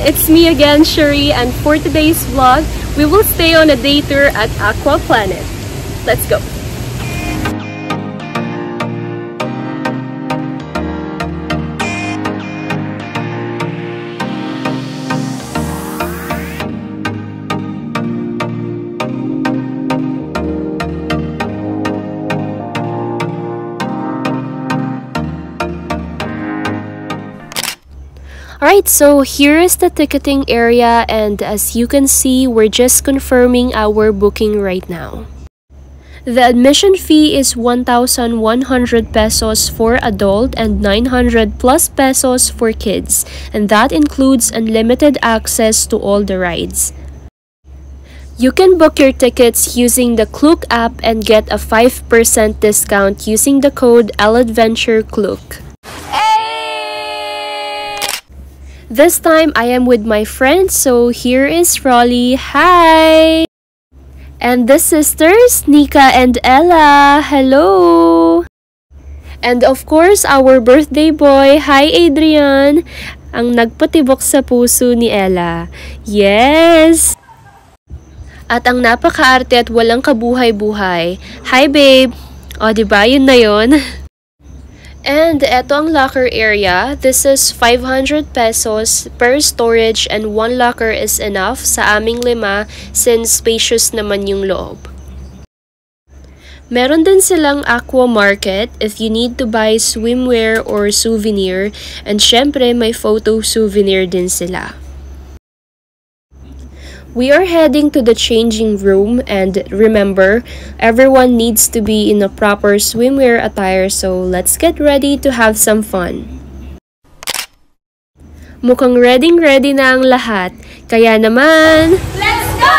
It's me again, Shuri, and for today's vlog, we will stay on a day tour at Aqua Planet. Let's go! Alright, so here is the ticketing area, and as you can see, we're just confirming our booking right now. The admission fee is 1,100 pesos for adult and 900 plus pesos for kids, and that includes unlimited access to all the rides. You can book your tickets using the Klook app and get a 5% discount using the code LAdventureKlook. This time, I am with my friends, so here is Rolly. Hi! And the sisters, Nika and Ella. Hello! And of course, our birthday boy. Hi, Adrian! Ang nagpatibok sa puso ni Ella. Yes! At ang napakaarte at walang kabuhay-buhay. Hi, babe! O, diba? Yun na yun. And eto ang locker area. This is 500 pesos per storage and one locker is enough sa aming 5 since spacious naman yung loob. Meron din silang aqua market if you need to buy swimwear or souvenir, and syempre may photo souvenir din sila. We are heading to the changing room, and remember, everyone needs to be in a proper swimwear attire, so let's get ready to have some fun. Mukhang ready na ang lahat, kaya naman, let's go!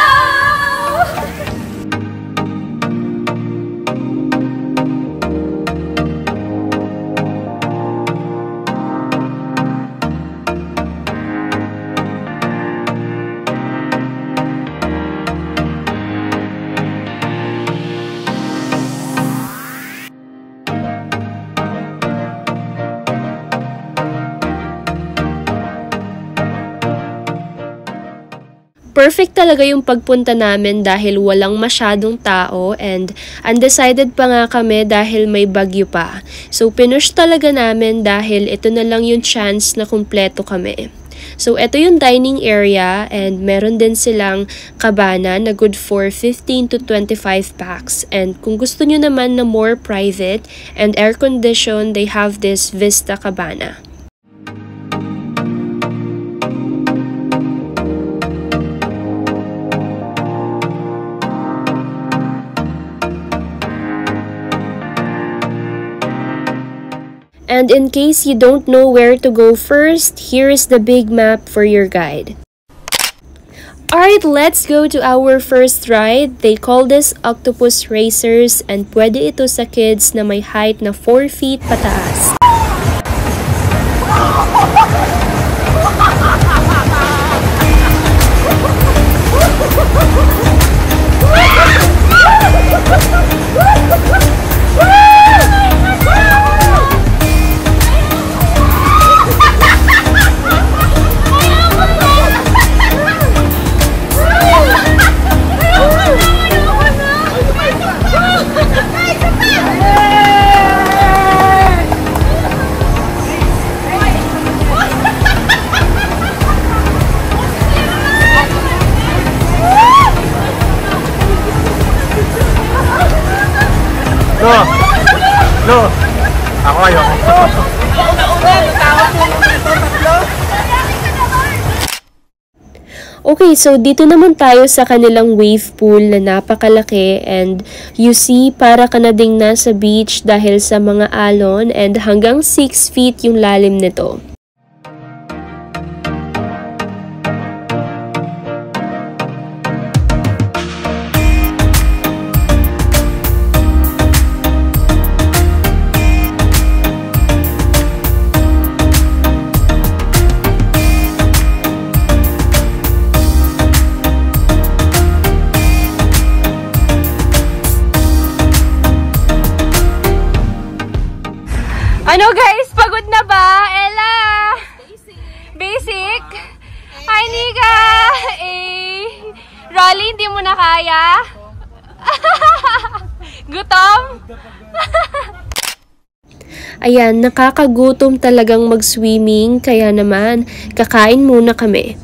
Perfect talaga yung pagpunta namin dahil walang masyadong tao, and undecided pa nga kami dahil may bagyo pa. So pinush talaga namin dahil ito na lang yung chance na kumpleto kami. So ito yung dining area, and meron din silang cabana na good for 15 to 25 packs. And kung gusto nyo naman na more private and air condition, they have this Vista Cabana. And in case you don't know where to go first, here is the big map for your guide. Alright, let's go to our first ride. They call this Octopus Racers, and pwede ito sa kids na may height na 4 feet pataas. No! Ako ayoko. Okay, so dito naman tayo sa kanilang wave pool na napakalaki, and you see para ka na ding nasa beach dahil sa mga alon, and hanggang 6 feet yung lalim nito. Ano guys? Pagod na ba? Ella! Basic! Hi, Nika! Eh, Rolly, hindi mo na kaya? Gutom? Ayan, nakakagutom talagang mag-swimming, kaya naman, kakain muna kami.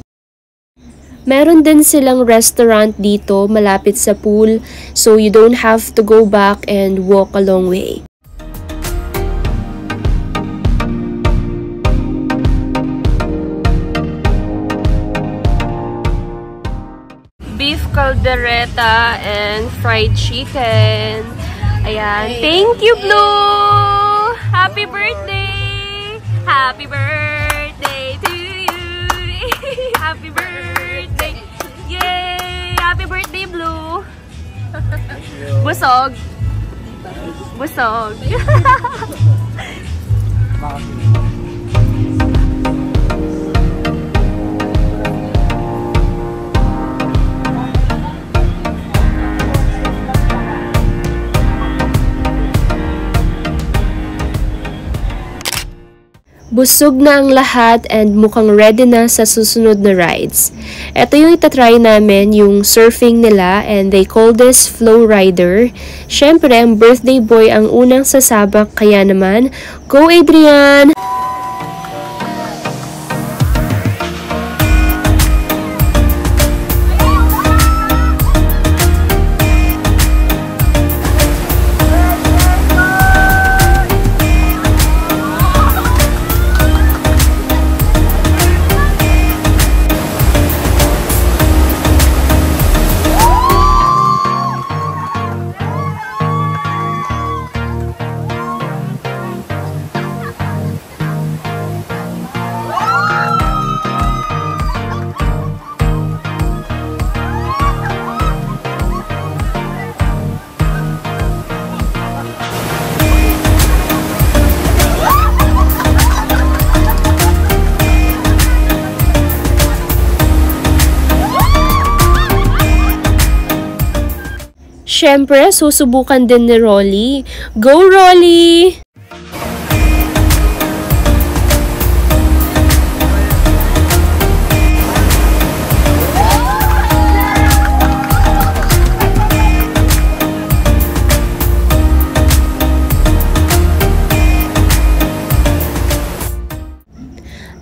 Meron din silang restaurant dito, malapit sa pool, so you don't have to go back and walk a long way. Beef caldereta and fried chicken. Ayan. Thank you, Blue! Happy birthday! Happy birthday to you! Happy birthday! Yay! Happy birthday, Blue! Busog! Busog! Busog na ang lahat and mukhang ready na sa susunod na rides. Ito yung itatry namin, yung surfing nila, and they call this Flow Rider. Syempre, ang birthday boy ang unang sasabak, kaya naman, go Adrian! Siyempre, susubukan din ni Rolly. Go, Rolly!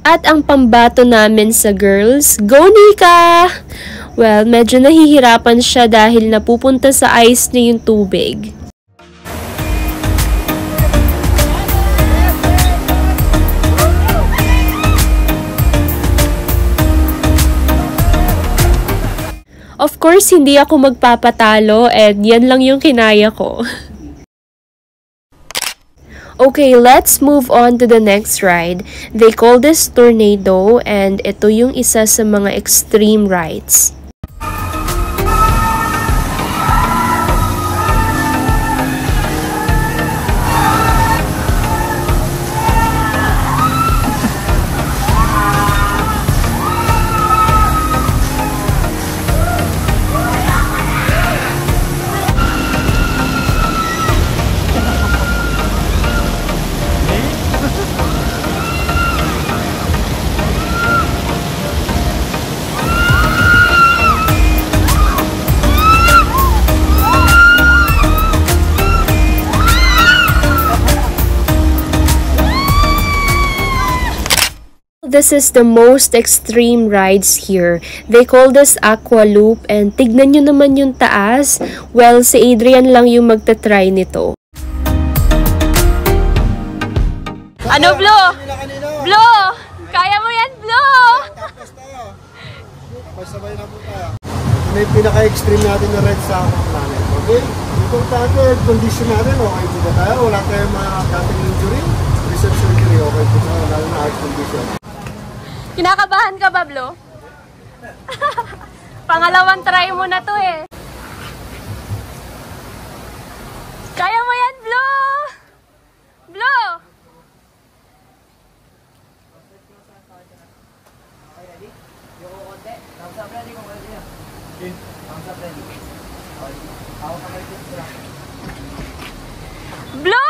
At ang pambato namin sa girls, go Nika! Well, medyo nahihirapan siya dahil napupunta sa ice niya yung tubig. Of course, hindi ako magpapatalo and yan lang yung kinaya ko. Okay, let's move on to the next ride. They call this Tornado and ito yung isa sa mga extreme rides. This is the most extreme rides here. They call this Aqua Loop and tignan nyo naman yung taas. Well, si Adrian lang yung magta-try nito. Ano, Blo? Blo! Kaya mo yan, Blo! Tapos tayo. Sabay na po tayo. May pinaka-extreme natin na ride sa planet. Okay? Importante, condition natin. Okay po ba tayo? Wala tayong mga dating injury. Recent surgery. Okay po tayo. Lalo na heart condition. Kinakabahan ka ba, Blo? Pangalawang try mo na to eh. Kaya mo yan, Blo! Blo! Okay, ready? Yung konti. Thumbs up ready kung ready na. Okay. Thumbs up ready. Okay. Ako kamay dito sila. Blo!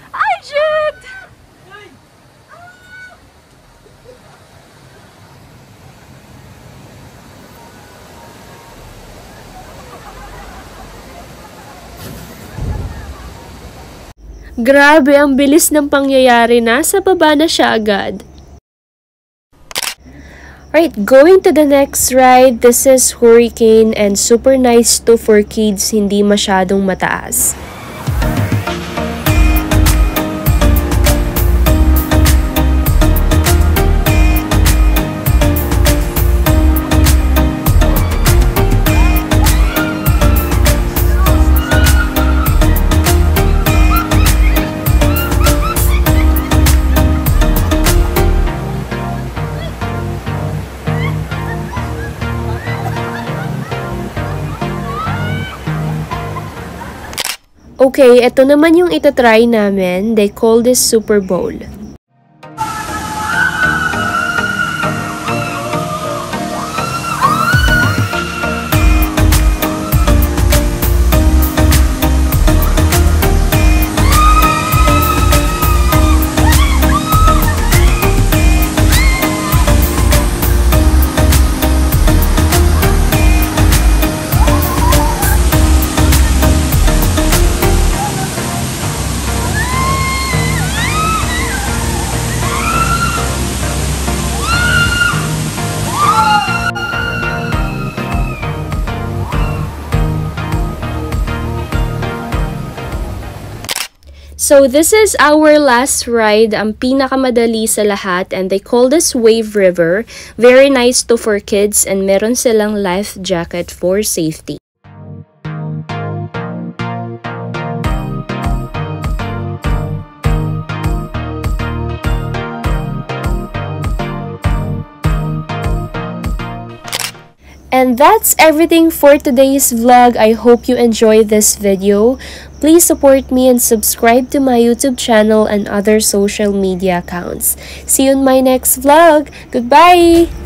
Ay, shit! Grabe, ang bilis ng pangyayari. Nasa baba na siya agad. Alright, going to the next ride. This is Hurricane and super nice to for kids, hindi masyadong mataas. Okay, ito naman yung itatry namin. They call this Super Bowl. So this is our last ride, ang pinakamadali sa lahat, and they call this Wave River. Very nice to for kids and meron silang life jacket for safety. And that's everything for today's vlog. I hope you enjoyed this video. Please support me and subscribe to my YouTube channel and other social media accounts. See you in my next vlog. Goodbye!